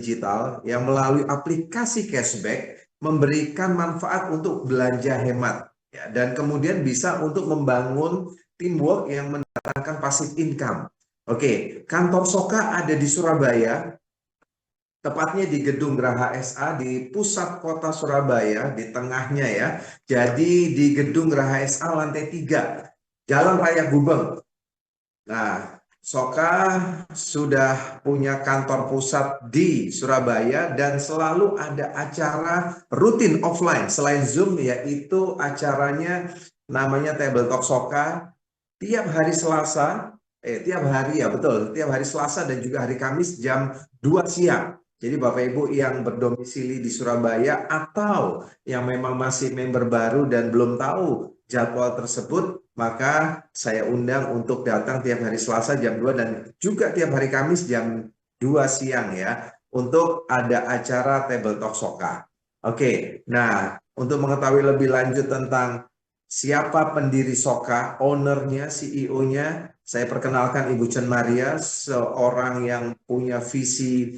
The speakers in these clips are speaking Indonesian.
digital yang melalui aplikasi cashback memberikan manfaat untuk belanja hemat ya, dan kemudian bisa untuk membangun teamwork yang mendatangkan passive income. Oke, kantor Soka ada di Surabaya, tepatnya di Gedung Graha SA di pusat kota Surabaya, di tengahnya ya. Jadi di Gedung Graha SA lantai 3, Jalan Raya Gubeng. Nah, Soka sudah punya kantor pusat di Surabaya dan selalu ada acara rutin offline selain Zoom, yaitu acaranya namanya Table Talk Soka tiap hari Selasa, tiap hari ya betul, tiap hari Selasa dan juga hari Kamis jam 2 siang. Jadi Bapak Ibu yang berdomisili di Surabaya atau yang memang masih member baru dan belum tahu jadwal tersebut, maka saya undang untuk datang tiap hari Selasa jam 2 dan juga tiap hari Kamis jam 2 siang ya, untuk ada acara Table Talk Soka. Oke, nah untuk mengetahui lebih lanjut tentang siapa pendiri Soka, ownernya, CEO-nya, saya perkenalkan Ibu Chen Maria, seorang yang punya visi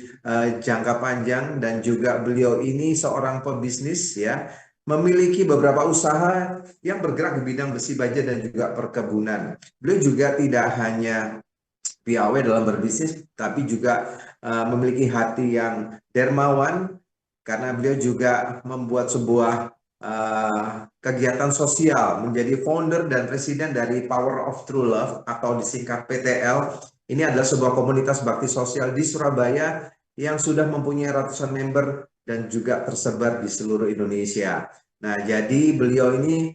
jangka panjang dan juga beliau ini seorang pebisnis ya, memiliki beberapa usaha yang bergerak di bidang besi baja dan juga perkebunan. Beliau juga tidak hanya piawai dalam berbisnis, tapi juga memiliki hati yang dermawan karena beliau juga membuat sebuah kegiatan sosial, menjadi founder dan presiden dari Power of True Love atau disingkat PTL. Ini adalah sebuah komunitas bakti sosial di Surabaya yang sudah mempunyai ratusan member dan juga tersebar di seluruh Indonesia. Nah, jadi beliau ini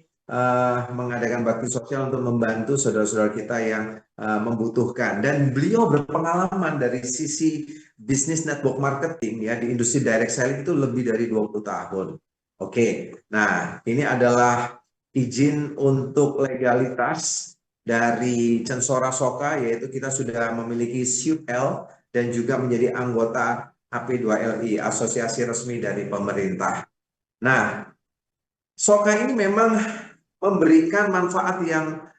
mengadakan bakti sosial untuk membantu saudara-saudara kita yang membutuhkan, dan beliau berpengalaman dari sisi bisnis network marketing ya di industri direct selling itu lebih dari 20 tahun. Oke, nah ini adalah izin untuk legalitas dari Censora Soka, yaitu kita sudah memiliki SUL dan juga menjadi anggota AP2LI, asosiasi resmi dari pemerintah. Nah, Soka ini memang memberikan manfaat yang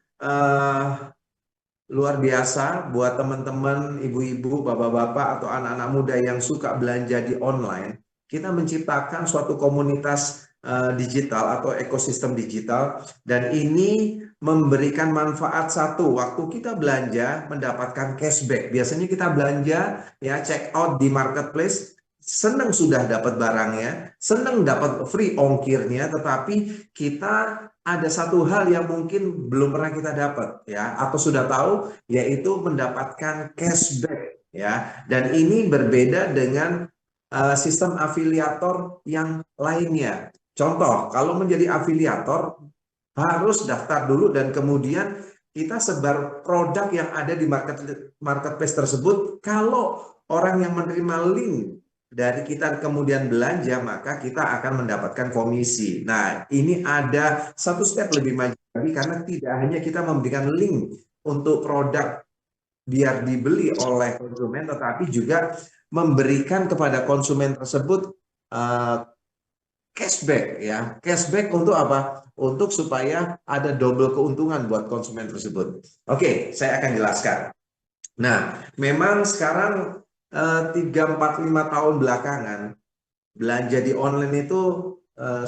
luar biasa buat teman-teman, ibu-ibu, bapak-bapak, atau anak-anak muda yang suka belanja di online. Kita menciptakan suatu komunitas digital atau ekosistem digital, dan ini memberikan manfaat satu, waktu kita belanja mendapatkan cashback. Biasanya kita belanja ya check out di marketplace, senang sudah dapat barangnya, senang dapat free ongkirnya, tetapi kita ada satu hal yang mungkin belum pernah kita dapat ya, atau sudah tahu, yaitu mendapatkan cashback ya. Dan ini berbeda dengan sistem afiliator yang lainnya. Contoh, kalau menjadi afiliator harus daftar dulu dan kemudian kita sebar produk yang ada di marketplace tersebut. Kalau orang yang menerima link dari kita kemudian belanja, maka kita akan mendapatkan komisi. Nah, ini ada satu step lebih maju lagi, karena tidak hanya kita memberikan link untuk produk biar dibeli oleh konsumen, tetapi juga memberikan kepada konsumen tersebut cashback ya. Cashback untuk apa? Untuk supaya ada double keuntungan buat konsumen tersebut. Oke, saya akan jelaskan. Nah, memang sekarang 3, 4, 5 tahun belakangan belanja di online itu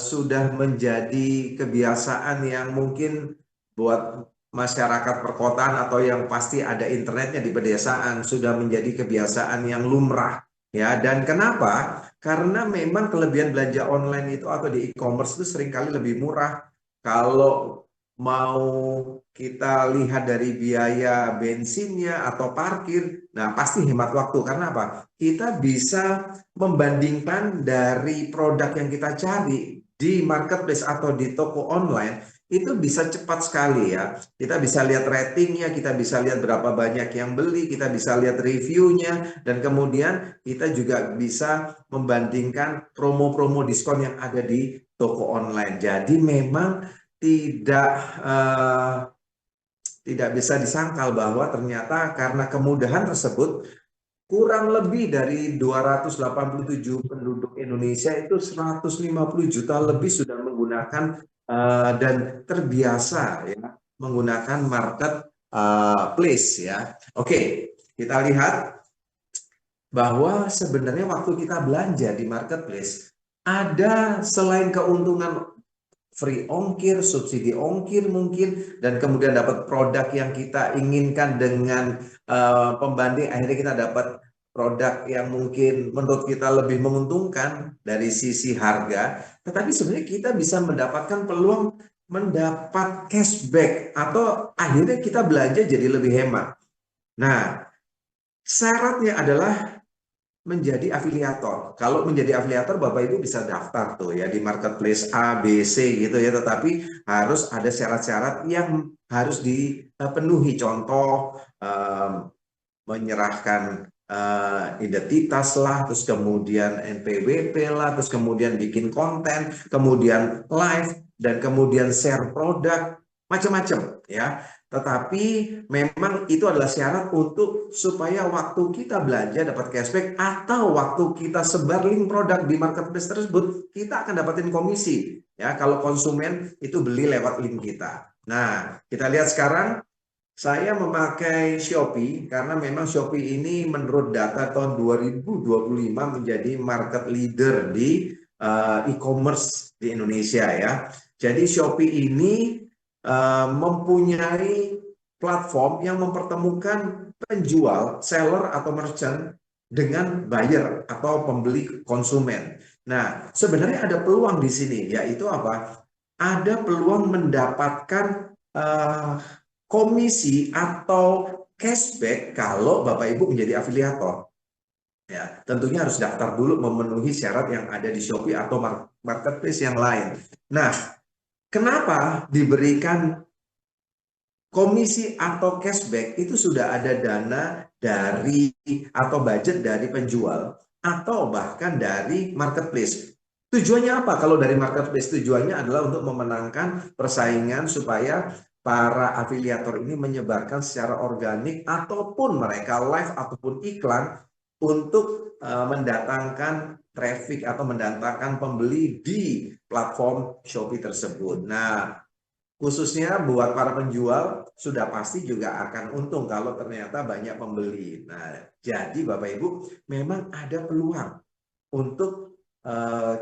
sudah menjadi kebiasaan yang mungkin buat masyarakat perkotaan atau yang pasti ada internetnya di pedesaan sudah menjadi kebiasaan yang lumrah ya. Dan kenapa? Karena memang kelebihan belanja online itu atau di e-commerce itu seringkali lebih murah. Kalau mau kita lihat dari biaya bensinnya atau parkir, nah pasti hemat waktu. Karena apa? Kita bisa membandingkan dari produk yang kita cari di marketplace atau di toko online, itu bisa cepat sekali ya. Kita bisa lihat ratingnya, kita bisa lihat berapa banyak yang beli, kita bisa lihat reviewnya, dan kemudian kita juga bisa membandingkan promo-promo diskon yang ada di toko online. Jadi memang tidak tidak bisa disangkal bahwa ternyata karena kemudahan tersebut, kurang lebih dari 287 penduduk Indonesia itu 150 juta lebih sudah menggunakan dan terbiasa ya menggunakan marketplace ya. Oke, kita lihat bahwa sebenarnya waktu kita belanja di marketplace ada selain keuntungan free ongkir, subsidi ongkir mungkin, dan kemudian dapat produk yang kita inginkan dengan pembanding, akhirnya kita dapat produk yang mungkin menurut kita lebih menguntungkan dari sisi harga, tetapi sebenarnya kita bisa mendapatkan peluang mendapat cashback atau akhirnya kita belanja jadi lebih hemat. Nah, syaratnya adalah menjadi afiliator. Kalau menjadi afiliator, Bapak Ibu bisa daftar tuh ya di marketplace A, B, C gitu ya. Tetapi harus ada syarat-syarat yang harus dipenuhi. Contoh menyerahkan identitas lah, terus kemudian NPWP lah, terus kemudian bikin konten, kemudian live, dan kemudian share produk, macam-macam ya. Tetapi memang itu adalah syarat untuk supaya waktu kita belanja dapat cashback atau waktu kita sebar link produk di marketplace tersebut, kita akan dapatin komisi ya kalau konsumen itu beli lewat link kita. Nah, kita lihat sekarang saya memakai Shopee karena memang Shopee ini menurut data tahun 2025 menjadi market leader di e-commerce di Indonesia ya. Jadi Shopee ini mempunyai platform yang mempertemukan penjual, seller atau merchant dengan buyer atau pembeli konsumen. Nah, sebenarnya ada peluang di sini, yaitu apa? Ada peluang mendapatkan komisi atau cashback kalau Bapak Ibu menjadi afiliator. Ya, tentunya harus daftar dulu memenuhi syarat yang ada di Shopee atau marketplace yang lain. Nah, kenapa diberikan komisi atau cashback? Itu sudah ada dana dari atau budget dari penjual atau bahkan dari marketplace. Tujuannya apa? Kalau dari marketplace, tujuannya adalah untuk memenangkan persaingan supaya para afiliator ini menyebarkan secara organik ataupun mereka live ataupun iklan untuk mendatangkan traffic atau mendatangkan pembeli di platform Shopee tersebut. Nah, khususnya buat para penjual sudah pasti juga akan untung kalau ternyata banyak pembeli. Nah, jadi Bapak Ibu memang ada peluang untuk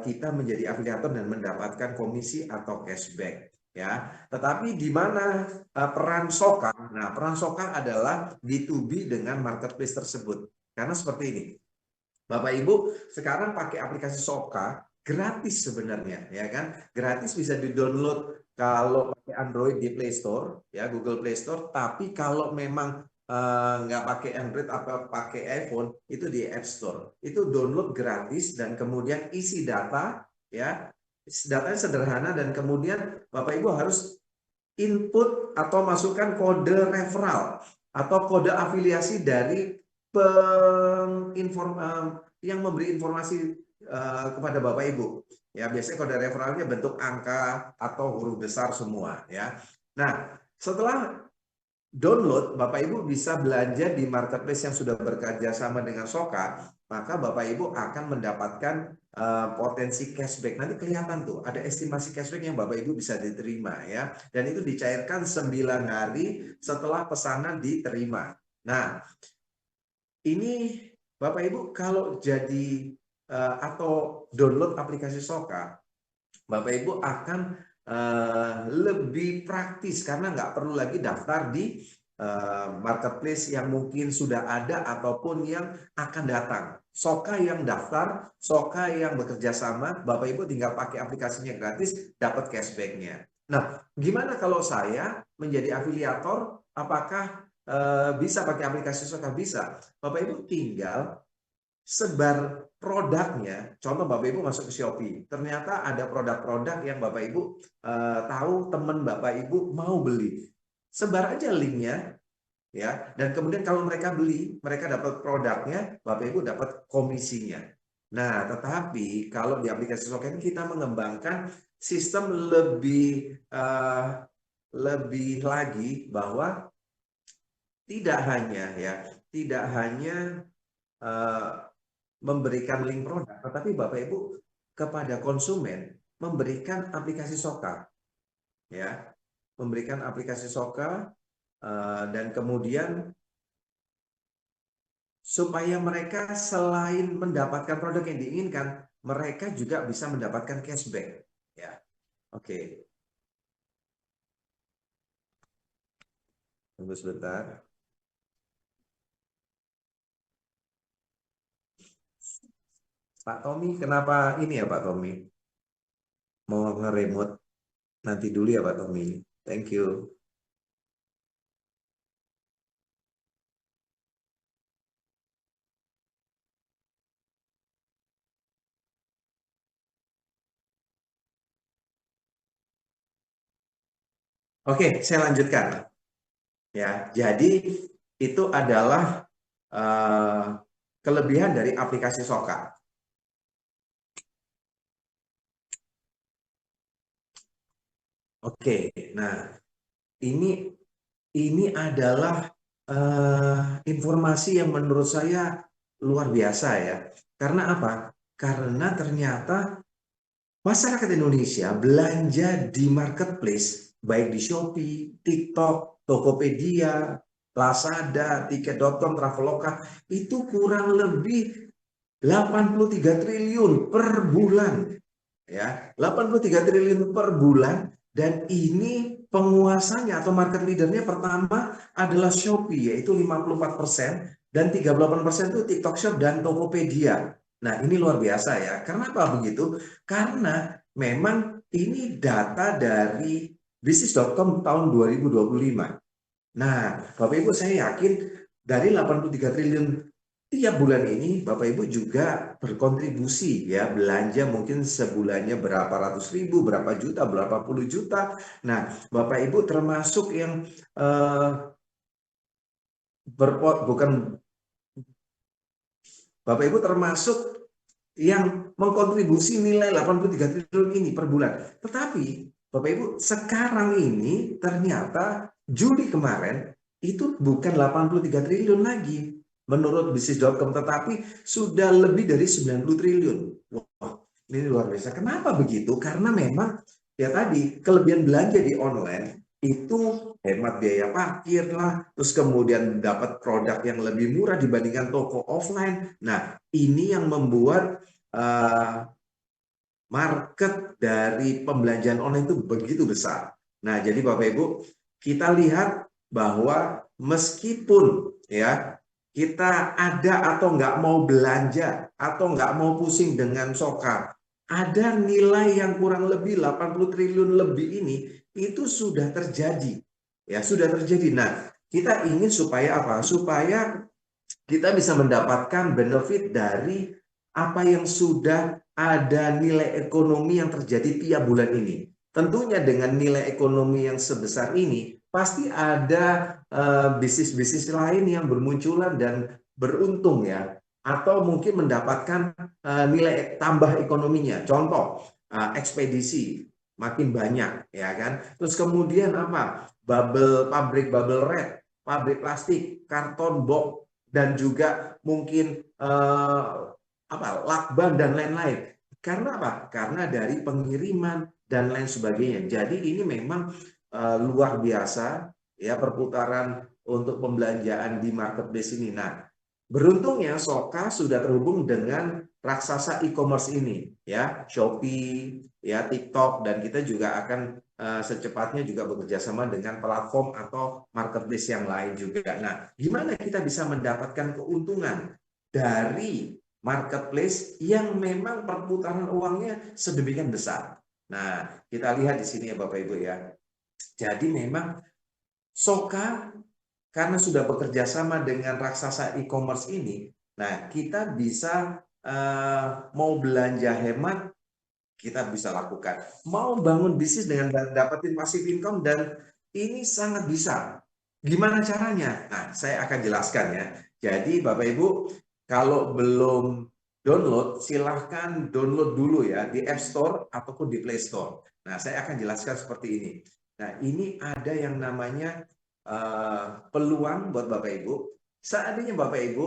kita menjadi afiliator dan mendapatkan komisi atau cashback ya. Tetapi di mana peran Soka? Nah, peran Soka adalah B2B dengan marketplace tersebut. Karena seperti ini. Bapak Ibu sekarang pakai aplikasi Soka gratis sebenarnya ya kan, gratis bisa di-download kalau pakai Android di Play Store ya, Google Play Store. Tapi kalau memang nggak pakai Android atau pakai iPhone itu di App Store, itu download gratis dan kemudian isi data ya, datanya sederhana dan kemudian Bapak Ibu harus input atau masukkan kode referral atau kode afiliasi dari yang memberi informasi kepada Bapak Ibu. Ya, biasanya kode referralnya bentuk angka atau huruf besar semua ya. Nah, setelah download, Bapak Ibu bisa belanja di marketplace yang sudah bekerja sama dengan Soka, maka Bapak Ibu akan mendapatkan potensi cashback. Nanti kelihatan tuh, ada estimasi cashback yang Bapak Ibu bisa diterima ya. Dan itu dicairkan 9 hari setelah pesanan diterima. Nah, ini Bapak Ibu kalau jadi atau download aplikasi Soka, Bapak Ibu akan lebih praktis karena nggak perlu lagi daftar di marketplace yang mungkin sudah ada ataupun yang akan datang. Soka yang daftar, Soka yang bekerja sama, Bapak Ibu tinggal pakai aplikasinya gratis, dapat cashbacknya. Nah, gimana kalau saya menjadi afiliator? Apakah bisa pakai aplikasi Soka? Bisa. Bapak Ibu tinggal sebar produknya. Contoh Bapak Ibu masuk ke Shopee, ternyata ada produk-produk yang Bapak Ibu tahu teman Bapak Ibu mau beli. Sebar aja linknya ya, dan kemudian kalau mereka beli, mereka dapat produknya, Bapak Ibu dapat komisinya. Nah, tetapi kalau di aplikasi Shopee ini kita mengembangkan sistem lebih lagi bahwa tidak hanya ya, tidak hanya memberikan link produk, tetapi Bapak Ibu kepada konsumen memberikan aplikasi Soka, ya, memberikan aplikasi Soka dan kemudian supaya mereka selain mendapatkan produk yang diinginkan, mereka juga bisa mendapatkan cashback. Ya, oke. Tunggu sebentar. Pak Tommy, kenapa ini ya Pak Tommy? Mau nge-remote nanti dulu ya Pak Tommy. Thank you. Oke, saya lanjutkan. Ya, jadi itu adalah kelebihan dari aplikasi Soka. Oke, nah ini ini adalah informasi yang menurut saya luar biasa ya. Karena apa? Karena ternyata masyarakat Indonesia belanja di marketplace, baik di Shopee, TikTok, Tokopedia, Lazada, Tiket.com, Traveloka, itu kurang lebih 83 triliun per bulan. Ya, 83 triliun per bulan, dan ini penguasanya atau market leadernya pertama adalah Shopee, yaitu 54%, dan 38% itu TikTok Shop dan Tokopedia. Nah, ini luar biasa ya. Kenapa begitu? Karena memang ini data dari bisnis.com tahun 2025. Nah, Bapak Ibu, saya yakin dari 83 triliun tiap bulan ini Bapak Ibu juga berkontribusi ya, belanja mungkin sebulannya berapa ratus ribu, berapa juta, berapa puluh juta. Nah, Bapak Ibu termasuk yang eh, bukan, Bapak Ibu termasuk yang mengkontribusi nilai 83 triliun ini per bulan. Tetapi Bapak Ibu, sekarang ini ternyata Juli kemarin itu bukan 83 triliun lagi menurut bisnis.com, tetapi sudah lebih dari 90 triliun. Wah, ini luar biasa. Kenapa begitu? Karena memang ya tadi kelebihan belanja di online itu hemat biaya parkir lah, terus kemudian dapat produk yang lebih murah dibandingkan toko offline. Nah, ini yang membuat market dari pembelanjaan online itu begitu besar. Nah, jadi Bapak Ibu, kita lihat bahwa meskipun ya kita ada atau nggak mau belanja atau nggak mau pusing dengan Soka, ada nilai yang kurang lebih 80 triliun lebih ini itu sudah terjadi. Ya, sudah terjadi. Nah, kita ingin supaya apa? Supaya kita bisa mendapatkan benefit dari apa yang sudah ada nilai ekonomi yang terjadi tiap bulan ini. Tentunya dengan nilai ekonomi yang sebesar ini, pasti ada bisnis-bisnis lain yang bermunculan dan beruntung ya, atau mungkin mendapatkan nilai tambah ekonominya. Contoh, ekspedisi makin banyak ya kan. Terus kemudian apa? Pabrik bubble wrap, pabrik plastik, karton box, dan juga mungkin lakban dan lain-lain. Karena apa? Karena dari pengiriman dan lain sebagainya. Jadi ini memang luar biasa ya perputaran untuk pembelanjaan di marketplace ini. Nah, beruntungnya Soka sudah terhubung dengan raksasa e-commerce ini ya, Shopee, ya TikTok, dan kita juga akan secepatnya juga bekerja sama dengan platform atau marketplace yang lain juga. Nah, gimana kita bisa mendapatkan keuntungan dari marketplace yang memang perputaran uangnya sedemikian besar? Nah, kita lihat di sini ya Bapak Ibu ya. Jadi memang Soka karena sudah bekerja sama dengan raksasa e-commerce ini, nah kita bisa mau belanja hemat, kita bisa lakukan. Mau bangun bisnis dengan dapetin passive income, dan ini sangat bisa. Gimana caranya? Nah, saya akan jelaskan ya. Jadi Bapak Ibu, kalau belum download, silahkan download dulu ya di App Store ataupun di Play Store. Nah, saya akan jelaskan seperti ini. Nah, ini ada yang namanya peluang buat Bapak Ibu. Seandainya Bapak Ibu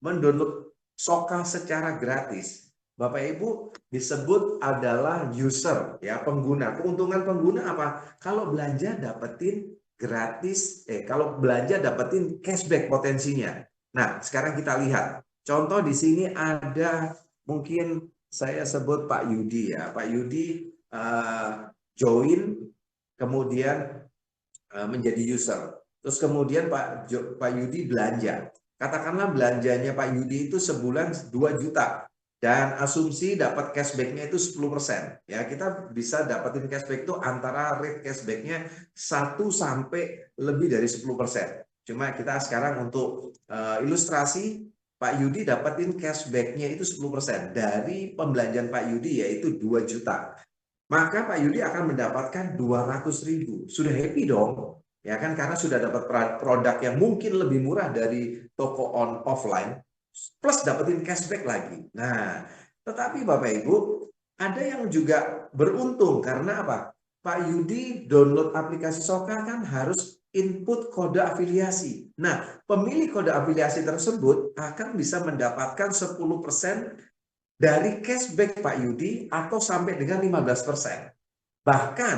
mendownload Soka secara gratis, Bapak Ibu disebut adalah user ya, pengguna. Keuntungan pengguna apa? Kalau belanja dapetin gratis, kalau belanja dapetin cashback potensinya. Nah, sekarang kita lihat. Contoh di sini ada mungkin saya sebut Pak Yudi ya. Pak Yudi join, kemudian menjadi user. Terus kemudian Pak Yudi belanja. Katakanlah belanjanya Pak Yudi itu sebulan 2 juta. Dan asumsi dapat cashback-nya itu 10%. Ya, kita bisa dapetin cashback itu antara rate cashback-nya 1 sampai lebih dari 10%. Cuma kita sekarang untuk ilustrasi, Pak Yudi dapetin cashback-nya itu 10% dari pembelanjaan Pak Yudi yaitu 2 juta. Maka Pak Yudi akan mendapatkan 200.000. Sudah happy dong, ya kan? Karena sudah dapat produk yang mungkin lebih murah dari toko offline, plus dapetin cashback lagi. Nah, tetapi Bapak Ibu, ada yang juga beruntung karena apa? Pak Yudi download aplikasi Soka kan harus input kode afiliasi. Nah, pemilik kode afiliasi tersebut akan bisa mendapatkan 10% dari cashback Pak Yudi atau sampai dengan 15%. Bahkan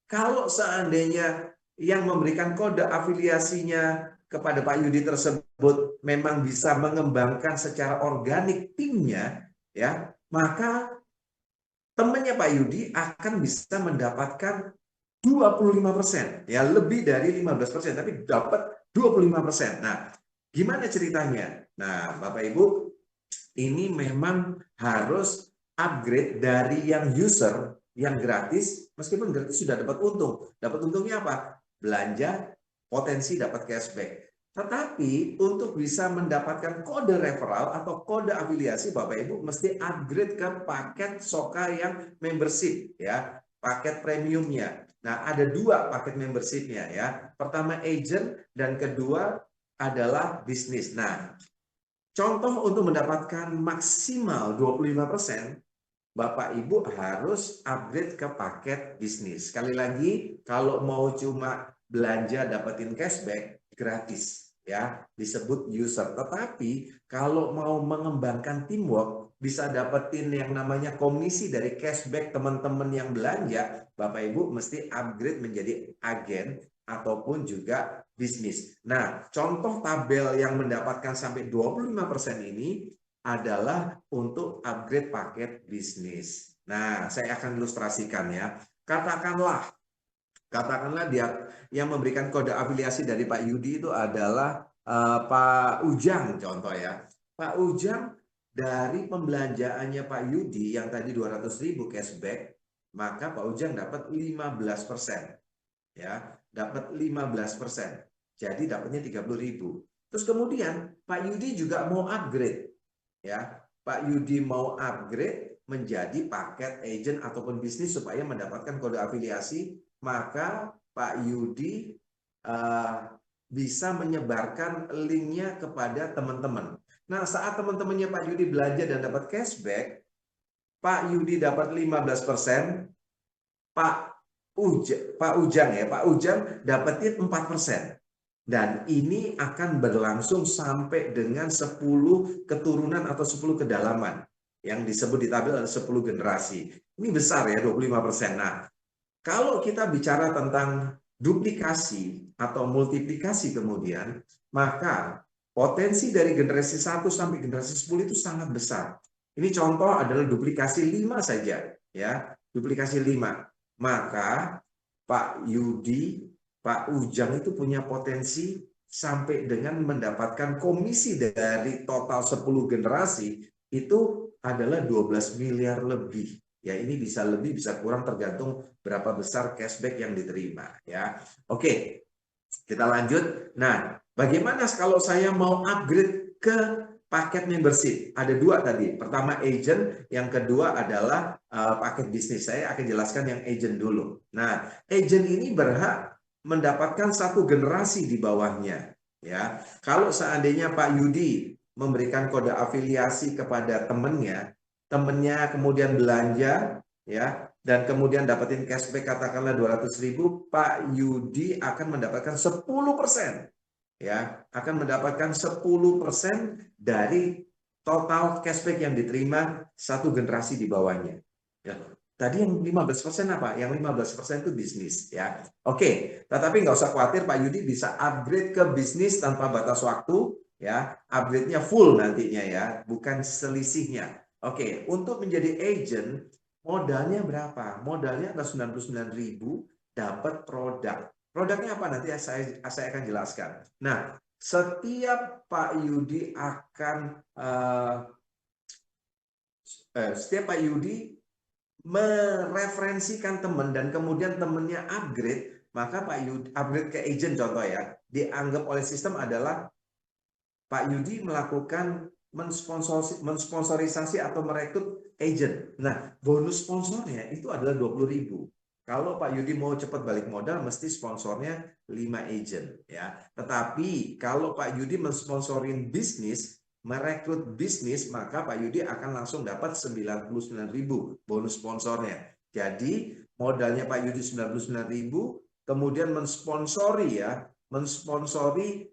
kalau seandainya yang memberikan kode afiliasinya kepada Pak Yudi tersebut memang bisa mengembangkan secara organik timnya, ya, maka temannya Pak Yudi akan bisa mendapatkan 25%, ya, lebih dari 15%, tapi dapat 25%. Nah, gimana ceritanya? Nah, Bapak Ibu, ini memang harus upgrade dari yang user yang gratis, meskipun gratis sudah dapat untung. Dapat untungnya apa? Belanja, potensi dapat cashback. Tetapi untuk bisa mendapatkan kode referral atau kode afiliasi, Bapak Ibu mesti upgrade ke paket Soka yang membership, ya, paket premiumnya. Nah, ada 2 paket membershipnya, ya. Pertama agent dan kedua adalah bisnis. Nah, contoh untuk mendapatkan maksimal 25%, Bapak Ibu harus upgrade ke paket bisnis. Sekali lagi, kalau mau cuma belanja dapetin cashback, gratis, ya, disebut user. Tetapi kalau mau mengembangkan teamwork, bisa dapetin yang namanya komisi dari cashback teman-teman yang belanja, Bapak Ibu mesti upgrade menjadi agen ataupun juga bisnis. Nah, contoh tabel yang mendapatkan sampai 25% ini adalah untuk upgrade paket bisnis. Nah, saya akan ilustrasikan ya. Katakanlah dia yang memberikan kode afiliasi dari Pak Yudi itu adalah Pak Ujang contoh ya. Pak Ujang dari pembelanjaannya Pak Yudi yang tadi 200.000 cashback, maka Pak Ujang dapat 15%. Ya, dapat 15%. Jadi dapatnya 30.000. Terus kemudian Pak Yudi juga mau upgrade, ya. Pak Yudi mau upgrade menjadi paket agent ataupun bisnis supaya mendapatkan kode afiliasi, maka Pak Yudi bisa menyebarkan linknya kepada teman-teman. Nah, saat teman-temannya Pak Yudi belanja dan dapat cashback, Pak Yudi dapat 15%, Pak Ujang dapetin 4%. Dan ini akan berlangsung sampai dengan 10 keturunan atau 10 kedalaman. Yang disebut di tabel ada 10 generasi. Ini besar ya, 25%. Nah, kalau kita bicara tentang duplikasi atau multiplikasi kemudian, maka potensi dari generasi 1 sampai generasi 10 itu sangat besar. Ini contoh adalah duplikasi 5 saja, ya, duplikasi 5. Maka Pak Yudi, Pak Ujang itu punya potensi sampai dengan mendapatkan komisi dari total 10 generasi itu adalah 12 miliar lebih. Ya, ini bisa lebih, bisa kurang tergantung berapa besar cashback yang diterima. Ya, oke, kita lanjut. Nah, bagaimana kalau saya mau upgrade ke paket membership? Ada 2 tadi. Pertama agent, yang kedua adalah paket bisnis. Saya akan jelaskan yang agent dulu. Nah, agent ini berhak mendapatkan 1 generasi di bawahnya. Ya, kalau seandainya Pak Yudi memberikan kode afiliasi kepada temannya kemudian belanja, ya, dan kemudian dapetin cashback katakanlah 200.000, Pak Yudi akan mendapatkan 10%, ya, akan mendapatkan 10% dari total cashback yang diterima 1 generasi di bawahnya. Ya. Tadi yang 15% apa? Yang 15% itu bisnis, ya. Oke, tetapi nggak usah khawatir, Pak Yudi bisa upgrade ke bisnis tanpa batas waktu, ya. Upgrade-nya full nantinya ya, bukan selisihnya. Oke, untuk menjadi agent modalnya berapa? Modalnya adalah 99.000, dapat produk. Produknya apa? Nanti saya akan jelaskan. Nah, setiap Pak Yudi akan setiap Pak Yudi mereferensikan teman dan kemudian temannya upgrade, maka Pak Yudi upgrade ke agent contoh ya, dianggap oleh sistem adalah Pak Yudi melakukan mensponsorisasi atau merekrut agent. Nah, bonus sponsornya itu adalah 20.000. Kalau Pak Yudi mau cepat balik modal, mesti sponsornya 5 agent ya. Tetapi kalau Pak Yudi mensponsorin bisnis, merekrut bisnis, maka Pak Yudi akan langsung dapat 99.000 bonus sponsornya. Jadi modalnya Pak Yudi 99.000, kemudian mensponsori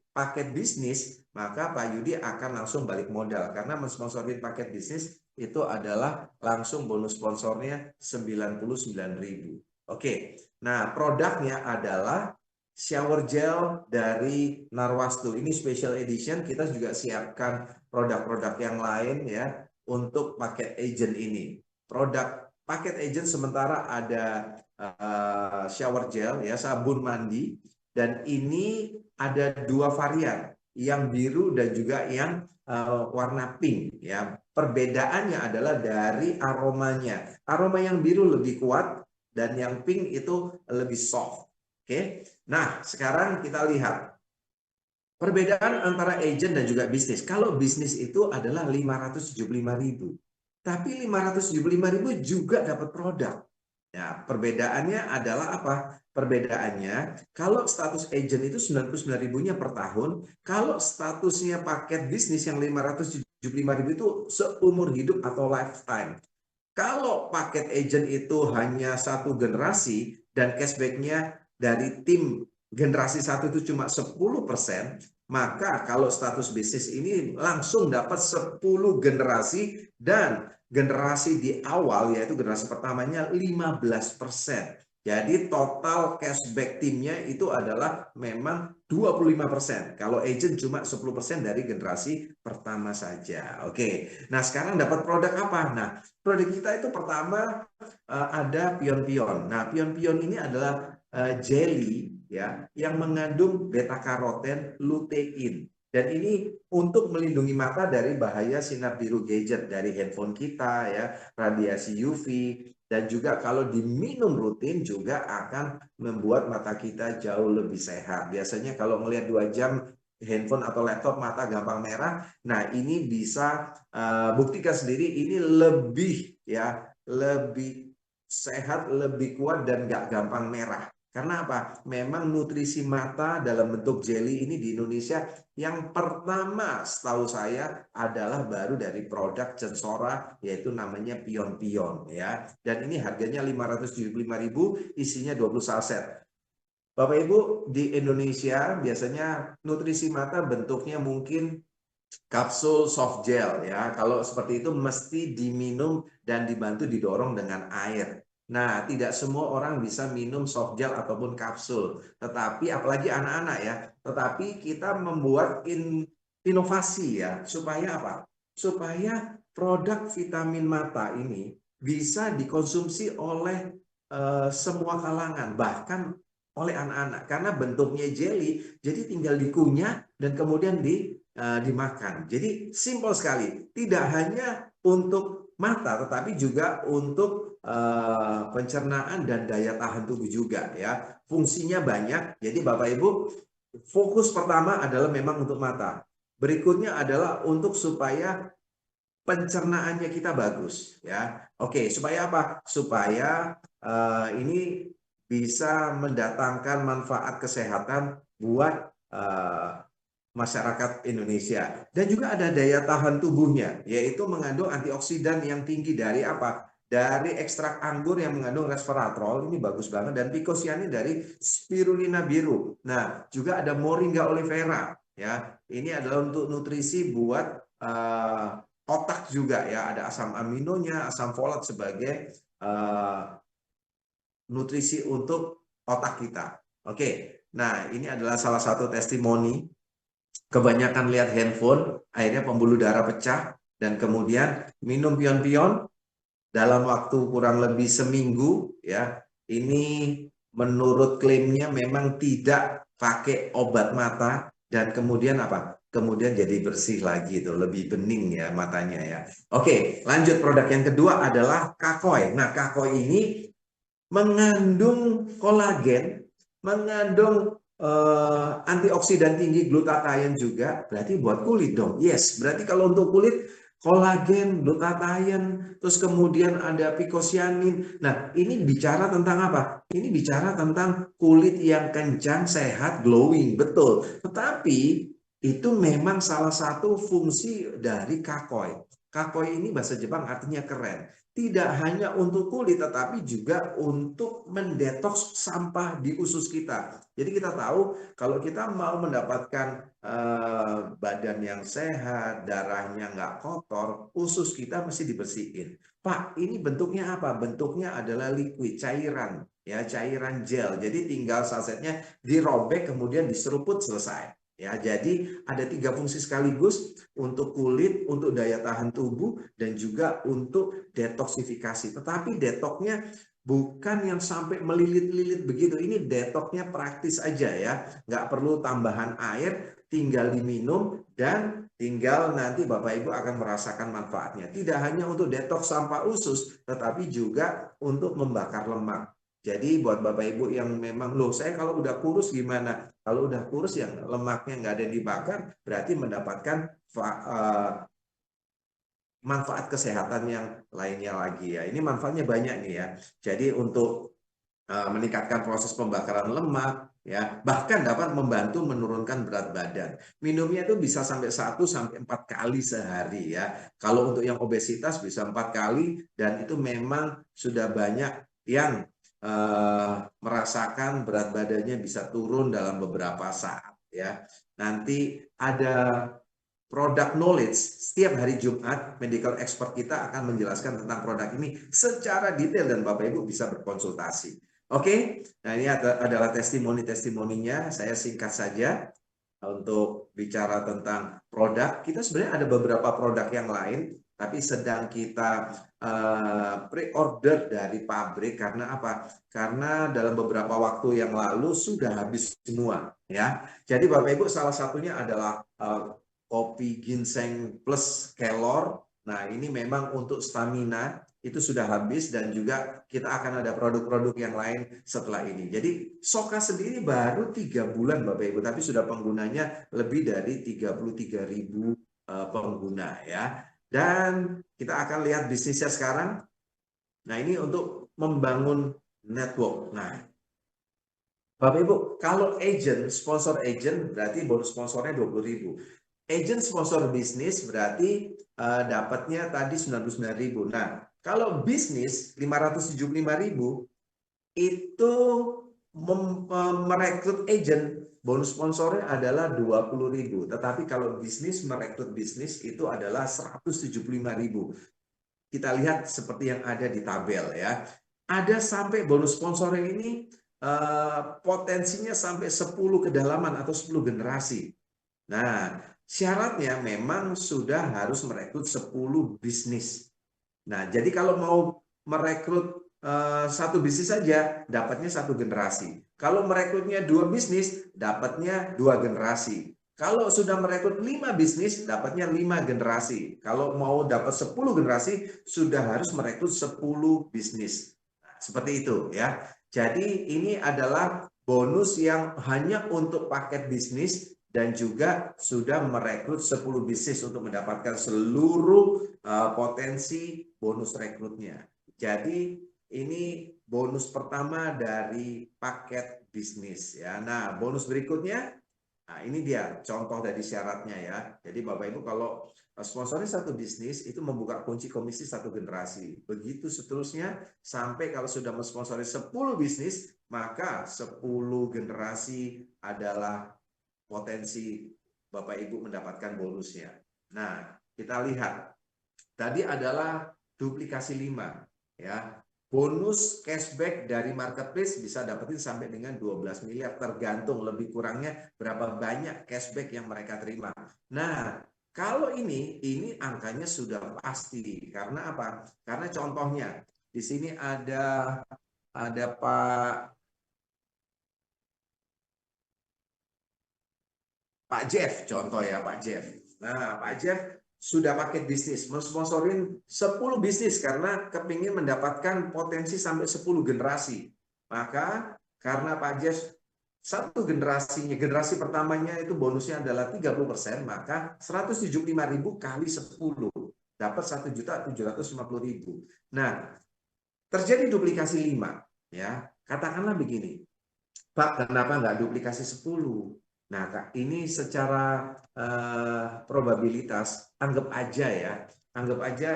paket bisnis, maka Pak Yudi akan langsung balik modal karena mensponsori paket bisnis itu adalah langsung bonus sponsornya 99.000. Oke, nah produknya adalah shower gel dari Narwastu. Ini special edition, kita juga siapkan produk-produk yang lain ya untuk paket agent ini. Produk paket agent sementara ada shower gel ya, sabun mandi, dan ini ada 2 varian, yang biru dan juga yang warna pink ya. Perbedaannya adalah dari aromanya. Aroma yang biru lebih kuat dan yang pink itu lebih soft. Oke. Nah, sekarang kita lihat perbedaan antara agent dan juga bisnis. Kalau bisnis itu adalah 575.000. Tapi 575.000 juga dapat produk. Ya, perbedaannya adalah apa? Perbedaannya, kalau status agent itu 99.000-nya per tahun, kalau statusnya paket bisnis yang 575.000 itu seumur hidup atau lifetime. Kalau paket agent itu hanya 1 generasi dan cashback-nya dari tim generasi 1 itu cuma 10%, maka kalau status bisnis ini langsung dapat 10 generasi dan generasi di awal yaitu generasi pertamanya 15%. Jadi total cashback timnya itu adalah memang 25%. Kalau agent cuma 10% dari generasi pertama saja. Oke. Nah, sekarang dapat produk apa? Nah, produk kita itu pertama ada pion-pion. Nah, pion-pion ini adalah jelly ya yang mengandung beta karoten, lutein. Dan ini untuk melindungi mata dari bahaya sinar biru gadget dari handphone kita ya, radiasi UV, dan juga kalau diminum rutin juga akan membuat mata kita jauh lebih sehat. Biasanya kalau melihat 2 jam handphone atau laptop mata gampang merah. Nah, ini bisa buktikan sendiri ini lebih ya, lebih sehat, lebih kuat dan nggak gampang merah. Karena apa? Memang nutrisi mata dalam bentuk jelly ini di Indonesia yang pertama setahu saya adalah baru dari produk Censora, yaitu namanya Pion-Pion ya. Dan ini harganya 575.000, isinya 20 saset. Bapak Ibu, di Indonesia biasanya nutrisi mata bentuknya mungkin kapsul soft gel ya. Kalau seperti itu mesti diminum dan dibantu didorong dengan air. Nah, tidak semua orang bisa minum soft gel ataupun kapsul. Tetapi apalagi anak-anak ya. Tetapi kita membuat inovasi ya. Supaya apa? Supaya produk vitamin mata ini bisa dikonsumsi oleh semua kalangan, bahkan oleh anak-anak. Karena bentuknya jelly, jadi tinggal dikunyah dan kemudian dimakan. Jadi simpel sekali, tidak hanya untuk mata tetapi juga untuk pencernaan dan daya tahan tubuh juga ya. Fungsinya banyak. Jadi Bapak Ibu, fokus pertama adalah memang untuk mata. Berikutnya adalah untuk supaya pencernaannya kita bagus ya. Oke, supaya apa? Supaya ini bisa mendatangkan manfaat kesehatan buat masyarakat Indonesia. Dan juga ada daya tahan tubuhnya, yaitu mengandung antioksidan yang tinggi dari apa? Dari ekstrak anggur yang mengandung resveratrol, ini bagus banget, dan picocyanin dari spirulina biru. Nah, juga ada moringa oleifera, ya. Ini adalah untuk nutrisi buat otak juga ya. Ada asam aminonya, asam folat sebagai nutrisi untuk otak kita. Oke, nah ini adalah salah satu testimoni kebanyakan lihat handphone, akhirnya pembuluh darah pecah, dan kemudian minum pion-pion dalam waktu kurang lebih seminggu, ya. Ini menurut klaimnya memang tidak pakai obat mata, dan kemudian apa? Kemudian jadi bersih lagi, itu lebih bening ya matanya ya. Oke, lanjut produk yang kedua adalah Kakoi. Nah, Kakoi ini mengandung kolagen, mengandung antioksidan tinggi, glutathione juga, berarti buat kulit dong. Yes, berarti kalau untuk kulit kolagen, glutathione, terus kemudian ada picocyanin. Nah, ini bicara tentang apa? Ini bicara tentang kulit yang kencang, sehat, glowing, betul. Tetapi itu memang salah satu fungsi dari kakoi. Kakoi ini bahasa Jepang artinya keren. Tidak hanya untuk kulit, tetapi juga untuk mendetoks sampah di usus kita. Jadi kita tahu kalau kita mau mendapatkan badan yang sehat, darahnya nggak kotor, usus kita mesti dibersihin. Pak, ini bentuknya apa? Bentuknya adalah liquid, cairan, ya, cairan gel. Jadi tinggal sasetnya dirobek, kemudian diseruput, selesai. Ya, jadi ada 3 fungsi sekaligus, untuk kulit, untuk daya tahan tubuh, dan juga untuk detoksifikasi. Tetapi detoknya bukan yang sampai melilit-lilit begitu. Ini detoknya praktis aja ya. Nggak perlu tambahan air, tinggal diminum, dan tinggal nanti Bapak Ibu akan merasakan manfaatnya. Tidak hanya untuk detoks sampah usus, tetapi juga untuk membakar lemak. Jadi buat Bapak Ibu yang memang, loh saya kalau udah kurus gimana? Kalau udah kurus yang lemaknya nggak ada yang dibakar, berarti mendapatkan manfaat kesehatan yang lainnya lagi ya. Ini manfaatnya banyak nih ya. Jadi untuk meningkatkan proses pembakaran lemak ya, bahkan dapat membantu menurunkan berat badan. Minumnya itu bisa sampai 1 sampai 4 kali sehari ya. Kalau untuk yang obesitas bisa 4 kali, dan itu memang sudah banyak yang merasakan berat badannya bisa turun dalam beberapa saat ya. Nanti ada produk knowledge, setiap hari Jumat medical expert kita akan menjelaskan tentang produk ini secara detail, dan Bapak Ibu bisa berkonsultasi. Oke, nah ini adalah testimoni-testimoninya. Saya singkat saja untuk bicara tentang produk. Kita sebenarnya ada beberapa produk yang lain, tapi sedang kita pre-order dari pabrik. Karena apa? Karena dalam beberapa waktu yang lalu sudah habis semua ya. Jadi Bapak Ibu, salah satunya adalah kopi ginseng plus kelor. Nah, ini memang untuk stamina, itu sudah habis, dan juga kita akan ada produk-produk yang lain setelah ini. Jadi Soka sendiri baru 3 bulan Bapak Ibu, tapi sudah penggunanya lebih dari 33.000 pengguna ya. Dan kita akan lihat bisnisnya sekarang. Nah, ini untuk membangun network. Nah, Bapak Ibu, kalau agent, sponsor agent berarti bonus sponsornya 20.000. Agent sponsor bisnis berarti dapatnya tadi 99.000. Nah, kalau bisnis 575.000 itu merekrut agent, bonus sponsornya adalah 20.000. Tetapi kalau bisnis merekrut bisnis itu adalah 175.000. Kita lihat seperti yang ada di tabel ya. Ada sampai bonus sponsornya ini potensinya sampai 10 kedalaman atau 10 generasi. Nah, syaratnya memang sudah harus merekrut 10 bisnis. Nah, jadi kalau mau merekrut satu bisnis saja, dapatnya 1 generasi. Kalau merekrutnya 2 bisnis, dapatnya 2 generasi. Kalau sudah merekrut 5 bisnis, dapatnya 5 generasi. Kalau mau dapat 10 generasi, sudah harus merekrut 10 bisnis. Nah, seperti itu ya. Jadi ini adalah bonus yang hanya untuk paket bisnis, dan juga sudah merekrut 10 bisnis untuk mendapatkan seluruh potensi bonus rekrutnya. Jadi ini bonus pertama dari paket bisnis ya. Nah, bonus berikutnya, nah ini dia contoh dari syaratnya ya. Jadi Bapak Ibu kalau sponsornya 1 bisnis itu membuka kunci komisi 1 generasi. Begitu seterusnya sampai kalau sudah mensponsori 10 bisnis, maka 10 generasi adalah potensi Bapak Ibu mendapatkan bonusnya. Nah, kita lihat tadi adalah duplikasi 5 ya. bonus cashback dari marketplace bisa dapetin sampai dengan 12 miliar, tergantung lebih kurangnya berapa banyak cashback yang mereka terima. Nah, kalau ini angkanya sudah pasti. Karena apa? Karena contohnya di sini ada Pak Jeff, contoh ya Pak Jeff. Nah, Pak Jeff sudah pakai bisnis, mensponsorin 10 bisnis karena kepingin mendapatkan potensi sampai 10 generasi. Maka karena Pak Jeff satu generasi pertamanya itu bonusnya adalah 30%, maka 175.000 kali 10 dapat 1.750.000. Nah, terjadi duplikasi 5 ya. Katakanlah begini, Pak, kenapa nggak duplikasi 10? Nah, Kak, ini secara probabilitas, anggap aja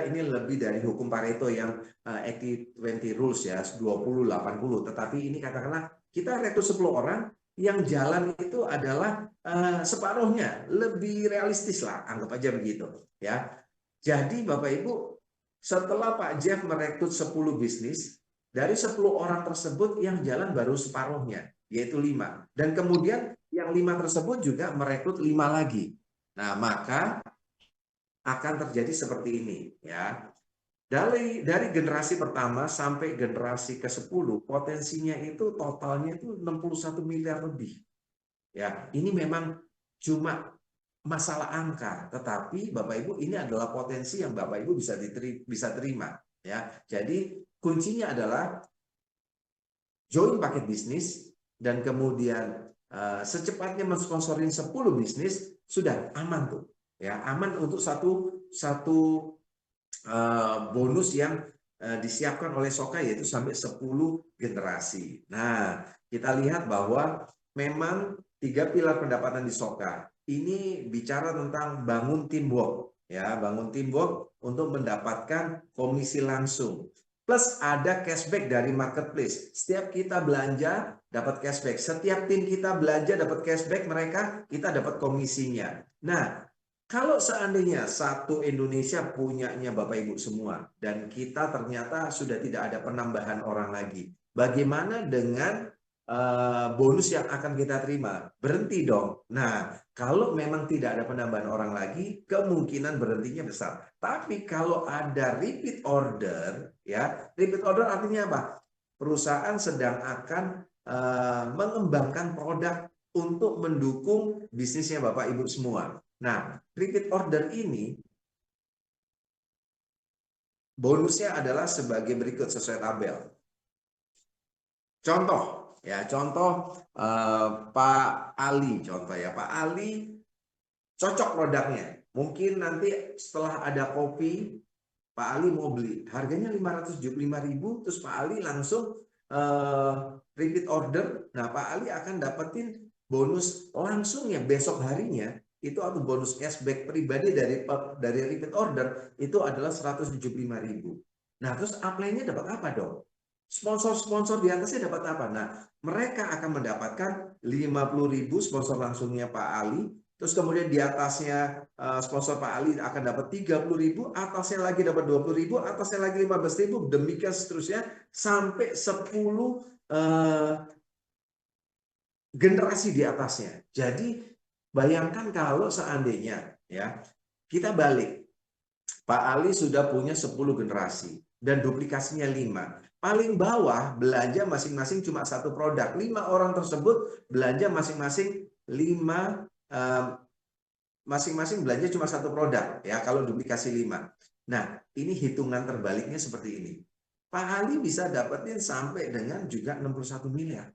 ini lebih dari hukum Pareto yang 80-20 rules ya, 20-80. Tetapi ini katakanlah kita rekrut 10 orang, yang jalan itu adalah separuhnya, lebih realistis lah, anggap aja begitu ya. Jadi Bapak Ibu, setelah Pak Jeff merekrut 10 bisnis, dari 10 orang tersebut yang jalan baru separuhnya, yaitu 5. Dan kemudian yang 5 tersebut juga merekrut 5 lagi. Nah, maka akan terjadi seperti ini ya. Dari generasi pertama sampai generasi ke-10, potensinya itu totalnya itu 61 miliar lebih. Ya, ini memang cuma masalah angka, tetapi Bapak Ibu ini adalah potensi yang Bapak Ibu bisa terima ya. Jadi kuncinya adalah join paket bisnis dan kemudian secepatnya mensponsorin 10 bisnis, sudah aman tuh ya, aman untuk satu bonus yang disiapkan oleh Soka, yaitu sampai 10 generasi. Nah, kita lihat bahwa memang 3 pilar pendapatan di Soka ini bicara tentang bangun teamwork ya, bangun teamwork untuk mendapatkan komisi langsung. Plus ada cashback dari marketplace. Setiap kita belanja dapat cashback. Setiap tim kita belanja dapat cashback, kita dapat komisinya. Nah, kalau seandainya satu Indonesia punyanya Bapak Ibu semua dan kita ternyata sudah tidak ada penambahan orang lagi, bagaimana dengan bonus yang akan kita terima? Berhenti dong. Nah, kalau memang tidak ada penambahan orang lagi, kemungkinan berhentinya besar. Tapi kalau ada repeat order, ya, repeat order artinya apa? Perusahaan sedang akan mengembangkan produk untuk mendukung bisnisnya Bapak Ibu semua. Nah, repeat order ini bonusnya adalah sebagai berikut sesuai tabel. Contoh Pak Ali, Pak Ali cocok produknya. Mungkin nanti setelah ada kopi, Pak Ali mau beli, harganya 575.000, terus Pak Ali langsung repeat order. Nah, Pak Ali akan dapetin bonus langsung ya besok harinya, itu atau bonus cashback pribadi dari repeat order itu adalah 175.000. Nah, terus upline-nya dapat apa dong? Sponsor-sponsor di atasnya dapat apa? Nah, mereka akan mendapatkan 50.000 sponsor langsungnya Pak Ali. Terus kemudian di atasnya sponsor Pak Ali akan dapat 30.000, atasnya lagi dapat 20.000, atasnya lagi 15.000, demikian seterusnya sampai 10 generasi di atasnya. Jadi bayangkan kalau seandainya ya kita balik, Pak Ali sudah punya 10 generasi dan duplikasinya 5. Paling bawah belanja masing-masing cuma satu produk. 5 orang tersebut belanja masing-masing 5 masing-masing belanja cuma satu produk ya kalau duplikasi 5. Nah, ini hitungan terbaliknya seperti ini. Pak Ali bisa dapetin sampai dengan juga 61 miliar.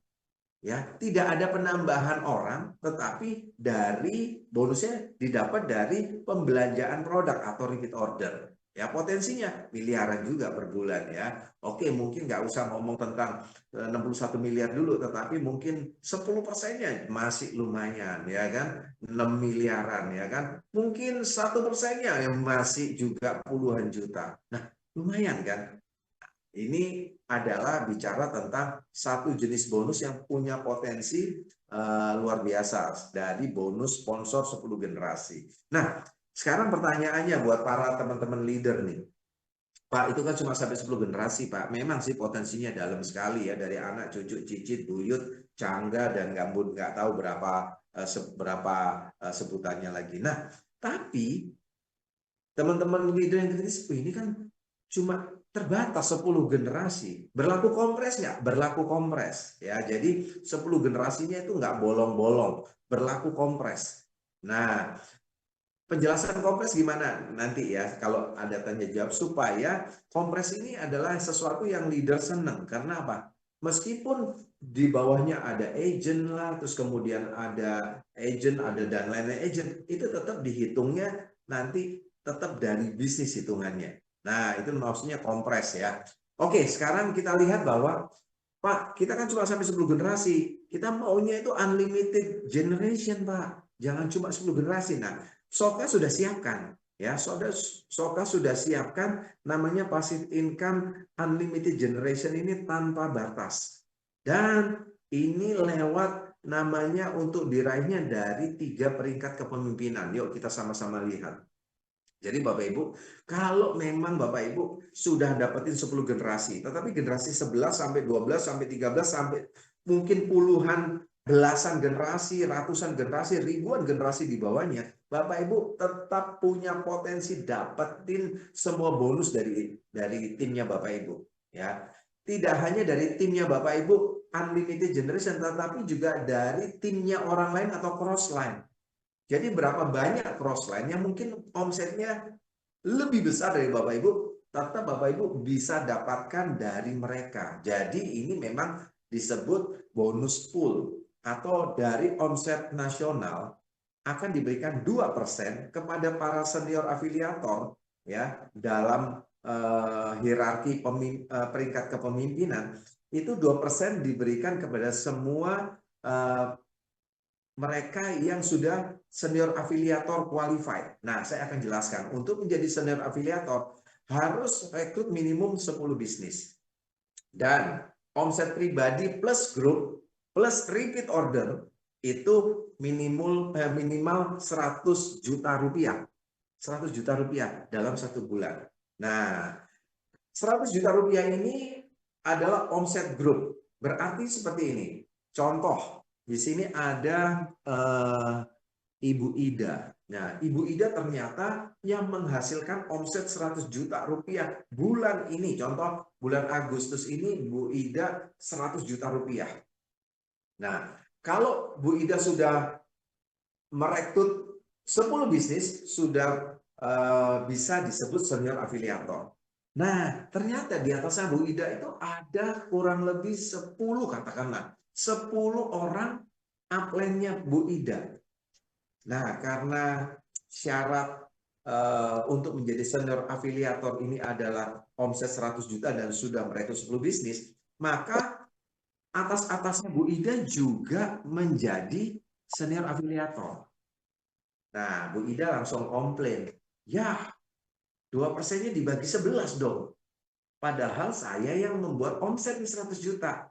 Ya, tidak ada penambahan orang, tetapi dari bonusnya didapat dari pembelanjaan produk atau repeat order. Ya, potensinya miliaran juga per bulan ya. Oke, mungkin nggak usah ngomong tentang 61 miliar dulu, tetapi mungkin 10%-nya masih lumayan ya kan, 6 miliaran ya kan. Mungkin 1%-nya yang masih juga puluhan juta. Nah, lumayan kan. Ini adalah bicara tentang satu jenis bonus yang punya potensi luar biasa dari bonus sponsor 10 generasi. Nah, sekarang pertanyaannya buat para teman-teman leader nih. Pak, itu kan cuma sampai 10 generasi, Pak. Memang sih potensinya dalam sekali ya, dari anak, cucu, cicit, buyut, cangga, dan gambut, nggak tahu berapa sebutannya lagi. Nah, tapi teman-teman leader yang kritis, ini kan cuma terbatas 10 generasi. Berlaku kompres nggak? Berlaku kompres. Ya, jadi 10 generasinya itu nggak bolong-bolong. Berlaku kompres. Nah, penjelasan kompres gimana nanti ya kalau ada tanya jawab, supaya kompres ini adalah sesuatu yang leader seneng. Karena apa? Meskipun di bawahnya ada agent lah, terus kemudian ada agent, ada dan lain-lain agent, itu tetap dihitungnya nanti tetap dari bisnis hitungannya. Nah, itu maksudnya kompres ya. Oke, sekarang kita lihat bahwa Pak, kita kan cuma sampai 10 generasi. Kita maunya itu unlimited generation, Pak. Jangan cuma 10 generasi. Nah, Soka sudah siapkan. Ya, Soka sudah siapkan namanya passive income unlimited generation ini tanpa batas. Dan ini lewat namanya untuk diraihnya dari 3 peringkat kepemimpinan. Yuk kita sama-sama lihat. Jadi Bapak Ibu, kalau memang Bapak Ibu sudah dapetin 10 generasi, tetapi generasi 11 sampai 12 sampai 13 sampai mungkin puluhan, belasan generasi, ratusan generasi, ribuan generasi di bawahnya, Bapak Ibu tetap punya potensi dapetin semua bonus dari timnya Bapak Ibu, ya. Tidak hanya dari timnya Bapak Ibu unlimited generation, tetapi juga dari timnya orang lain atau cross line. Jadi berapa banyak crossline yang mungkin omsetnya lebih besar dari Bapak Ibu, tetap Bapak Ibu bisa dapatkan dari mereka. Jadi ini memang disebut bonus pool atau dari omset nasional akan diberikan 2% kepada para senior afiliator ya dalam hierarki peringkat kepemimpinan. Itu 2% diberikan kepada semua mereka yang sudah senior afiliator qualified. Nah, saya akan jelaskan. Untuk menjadi senior afiliator, harus rekrut minimum 10 bisnis. Dan omset pribadi plus grup, plus repeat order, itu minimal 100 juta rupiah. 100 juta rupiah dalam 1 bulan. Nah, 100 juta rupiah ini adalah omset grup. Berarti seperti ini. Contoh, di sini ada Ibu Ida. Nah, Ibu Ida ternyata yang menghasilkan omset 100 juta rupiah bulan ini. Contoh, bulan Agustus ini Bu Ida 100 juta rupiah. Nah, kalau Bu Ida sudah merekrut 10 bisnis, sudah bisa disebut senior afiliator. Nah, ternyata di atasnya Bu Ida itu ada kurang lebih 10, katakanlah 10 orang upline-nya Bu Ida. Nah, karena syarat untuk menjadi senior afiliator ini adalah omset 100 juta dan sudah merekrut 10 bisnis, maka atas-atasnya Bu Ida juga menjadi senior afiliator. Nah, Bu Ida langsung komplain, ya 2%-nya dibagi 11 dong. Padahal saya yang membuat omset 100 juta.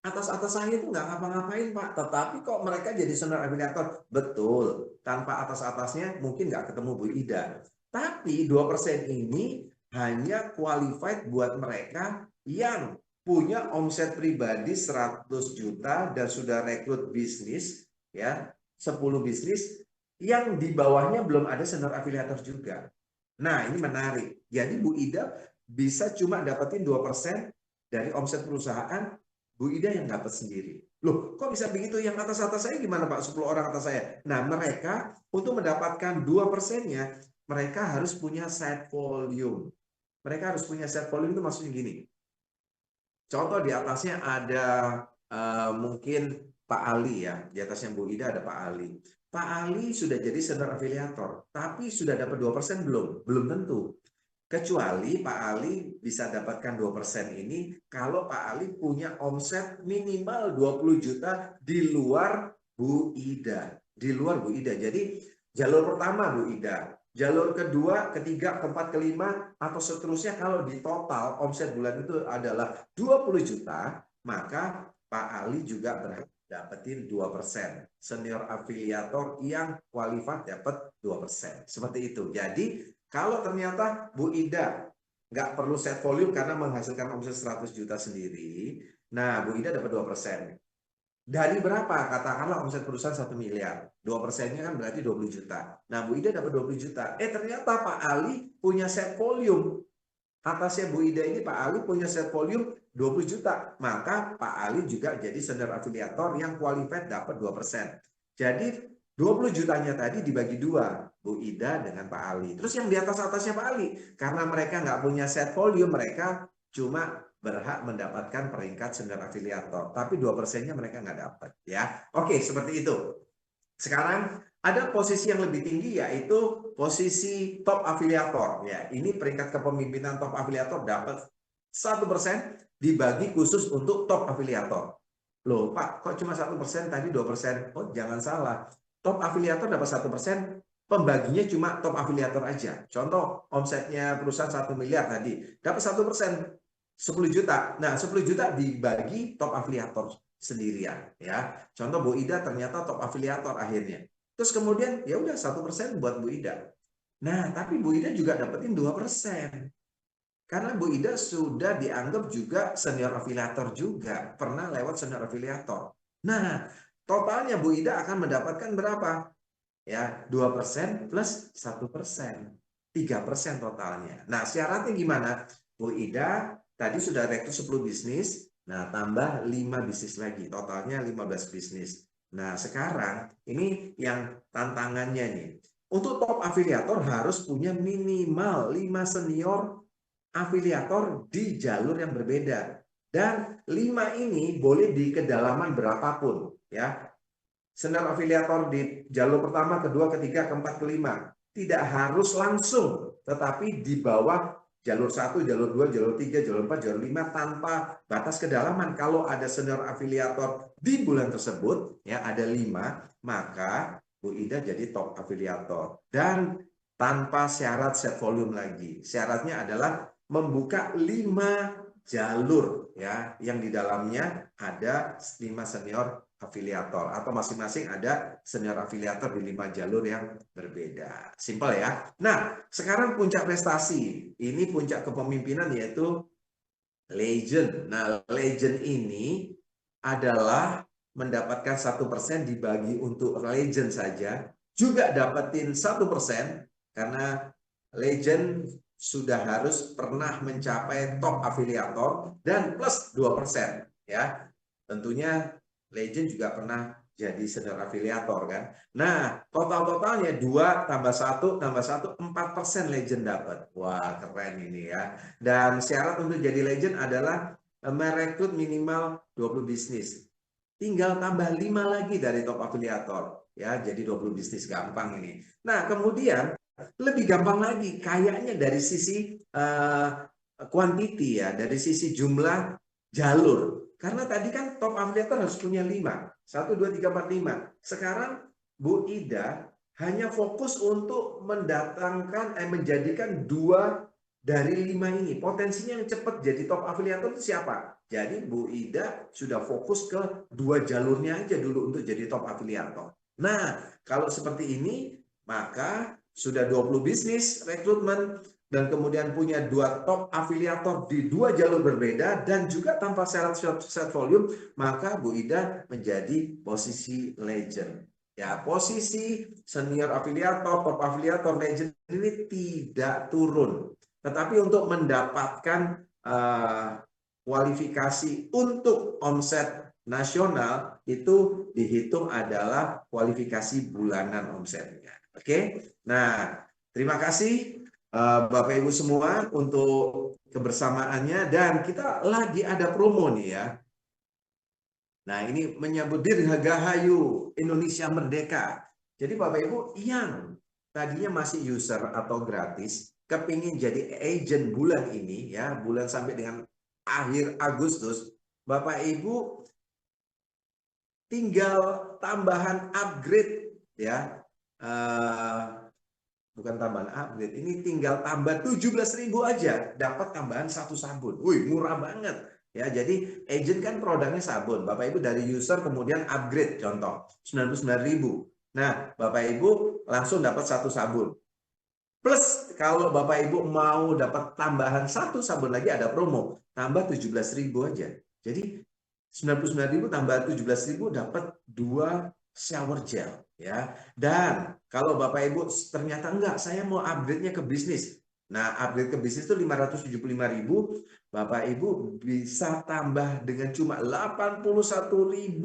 Atas-atas saya itu nggak ngapa-ngapain Pak, tetapi kok mereka jadi senior afiliator? Betul, tanpa atas-atasnya mungkin nggak ketemu Bu Ida. Tapi 2% ini hanya qualified buat mereka yang punya omset pribadi 100 juta dan sudah rekrut bisnis, ya 10 bisnis, yang di bawahnya belum ada senior afiliator juga. Nah ini menarik, jadi Bu Ida bisa cuma dapetin 2% dari omset perusahaan, Bu Ida yang dapat sendiri. Loh, kok bisa begitu? Yang atas-atas saya gimana Pak? 10 orang atas saya. Nah, mereka untuk mendapatkan 2%-nya, mereka harus punya set volume. Mereka harus punya set volume itu maksudnya gini. Contoh di atasnya ada mungkin Pak Ali ya. Di atasnya Bu Ida ada Pak Ali. Pak Ali sudah jadi senior afiliator, tapi sudah dapat 2% belum? Belum tentu. Kecuali Pak Ali bisa dapatkan 2% ini kalau Pak Ali punya omset minimal 20 juta di luar Bu Ida. Di luar Bu Ida. Jadi jalur pertama Bu Ida. Jalur kedua, ketiga, keempat, kelima, atau seterusnya kalau di total omset bulan itu adalah 20 juta, maka Pak Ali juga berhak dapetin 2%. Senior afiliator yang qualified dapat 2%. Seperti itu. Jadi kalau ternyata Bu Ida nggak perlu set volume karena menghasilkan omset 100 juta sendiri. Nah, Bu Ida dapat 2%. Dari berapa? Katakanlah omset perusahaan 1 miliar. 2%-nya kan berarti 20 juta. Nah, Bu Ida dapat 20 juta. Ternyata Pak Ali punya set volume. Atasnya Bu Ida ini Pak Ali punya set volume 20 juta. Maka Pak Ali juga jadi senior afiliator yang qualified dapat 2%. Jadi 20 jutanya tadi dibagi dua, Bu Ida dengan Pak Ali. Terus yang di atas-atasnya Pak Ali, karena mereka nggak punya set volume, mereka cuma berhak mendapatkan peringkat senior afiliator. Tapi 2%-nya mereka nggak dapat. Ya, oke, seperti itu. Sekarang ada posisi yang lebih tinggi yaitu posisi top afiliator. Ya, ini peringkat kepemimpinan top afiliator dapat 1% dibagi khusus untuk top afiliator. Loh Pak, kok cuma 1%, tadi 2%? Oh jangan salah, top afiliator dapat 1%, pembaginya cuma top afiliator aja. Contoh, omsetnya perusahaan 1 miliar tadi, dapat 1%, 10 juta. Nah, 10 juta dibagi top afiliator sendirian. Ya, contoh Bu Ida ternyata top afiliator akhirnya. Terus kemudian ya udah 1% buat Bu Ida. Nah, tapi Bu Ida juga dapetin 2%. Karena Bu Ida sudah dianggap juga senior afiliator juga. Pernah lewat senior afiliator. Nah, totalnya Bu Ida akan mendapatkan berapa? Ya, 2% plus 1%. 3% totalnya. Nah, syaratnya gimana? Bu Ida tadi sudah rekrut 10 bisnis. Nah, tambah 5 bisnis lagi. Totalnya 15 bisnis. Nah, sekarang ini yang tantangannya nih. Untuk top afiliator harus punya minimal 5 senior afiliator di jalur yang berbeda. Dan 5 ini boleh di kedalaman berapapun. Ya, senior afiliator di jalur pertama, kedua, ketiga, keempat, kelima. Tidak harus langsung, tetapi di bawah jalur 1, jalur 2, jalur 3, jalur 4, jalur 5 tanpa batas kedalaman. Kalau ada senior afiliator di bulan tersebut, ya ada 5, maka Bu Ida jadi top afiliator. Dan tanpa syarat set volume lagi. Syaratnya adalah membuka 5 jalur ya yang di dalamnya ada 5 senior afiliator atau masing-masing ada senior afiliator di 5 jalur yang berbeda. Simpel ya. Nah, sekarang puncak prestasi. Ini puncak kepemimpinan yaitu legend. Nah, legend ini adalah mendapatkan 1% dibagi untuk legend saja, juga dapetin 1% karena legend sudah harus pernah mencapai top afiliator dan plus 2% ya. Tentunya legend juga pernah jadi senior afiliator kan. Nah, totalnya 2 tambah 1 tambah 1 4% legend dapat. Wah, keren ini ya. Dan syarat untuk jadi legend adalah merekrut minimal 20 bisnis. Tinggal tambah 5 lagi dari top afiliator ya, jadi 20 bisnis, gampang ini. Nah, kemudian lebih gampang lagi kayaknya dari sisi quantity ya, dari sisi jumlah jalur. Karena tadi kan top afiliator harus punya 5. 1, 2, 3, 4, 5. Sekarang Bu Ida hanya fokus untuk mendatangkan, menjadikan 2 dari 5 ini. Potensinya yang cepat jadi top afiliator itu siapa? Jadi Bu Ida sudah fokus ke 2 jalurnya aja dulu untuk jadi top afiliator. Nah, kalau seperti ini, maka sudah 20 bisnis rekrutmen dan kemudian punya 2 top afiliator di 2 jalur berbeda dan juga tanpa syarat set volume, maka Bu Ida menjadi posisi legend. Ya, posisi senior afiliator, top afiliator, legend ini tidak turun. Tetapi untuk mendapatkan kualifikasi untuk omset nasional itu dihitung adalah kualifikasi bulanan omsetnya. Oke, nah terima kasih Bapak Ibu semua untuk kebersamaannya dan kita lagi ada promo nih ya. Nah ini menyambut Dirgahayu Indonesia Merdeka. Jadi Bapak Ibu yang tadinya masih user atau gratis, kepingin jadi agent bulan ini ya, bulan sampai dengan akhir Agustus, Bapak Ibu tinggal tambahan upgrade ya. Bukan tambahan upgrade, ini tinggal tambah 17.000 aja dapat tambahan 1 sabun. Wih, murah banget. Ya, jadi agent kan produknya sabun. Bapak Ibu dari user kemudian upgrade contoh 99.000. Nah, Bapak Ibu langsung dapat 1 sabun. Plus kalau Bapak Ibu mau dapat tambahan satu sabun lagi ada promo, tambah 17.000 aja. Jadi 99.000 tambah 17.000 dapat 2 shower gel ya. Dan kalau Bapak Ibu ternyata enggak, saya mau upgrade-nya ke bisnis. Nah, upgrade ke bisnis itu 575.000, Bapak Ibu bisa tambah dengan cuma 81.000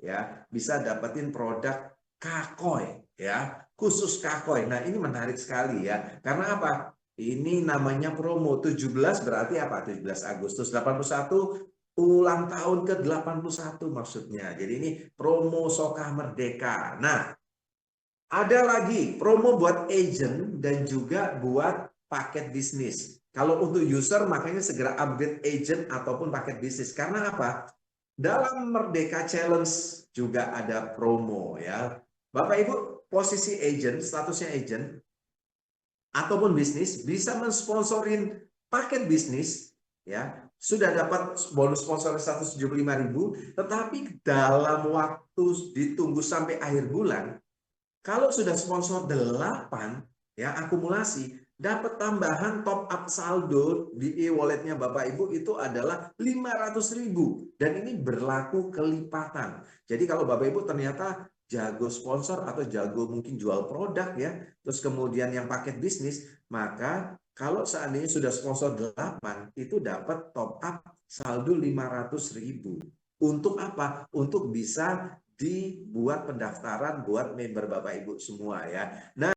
ya, bisa dapetin produk Kakoi ya, khusus Kakoi. Nah, ini menarik sekali ya. Karena apa? Ini namanya promo 17 berarti apa? 17 Agustus 81 ulang tahun ke-81 maksudnya. Jadi ini promo Sokah Merdeka. Nah, ada lagi promo buat agent dan juga buat paket bisnis. Kalau untuk user makanya segera upgrade agent ataupun paket bisnis. Karena apa? Dalam Merdeka Challenge juga ada promo ya. Bapak Ibu posisi agent, statusnya agent ataupun bisnis bisa mensponsorin paket bisnis ya. Sudah dapat bonus sponsor 175.000, tetapi dalam waktu ditunggu sampai akhir bulan, kalau sudah sponsor 8 ya akumulasi, dapat tambahan top up saldo di e-walletnya Bapak Ibu itu adalah 500.000 dan ini berlaku kelipatan. Jadi kalau Bapak Ibu ternyata jago sponsor atau jago mungkin jual produk ya, terus kemudian yang paket bisnis, maka kalau seandainya sudah sponsor 8 itu dapat top up saldo 500.000. Untuk apa? Untuk bisa dibuat pendaftaran buat member Bapak Ibu semua ya. Nah,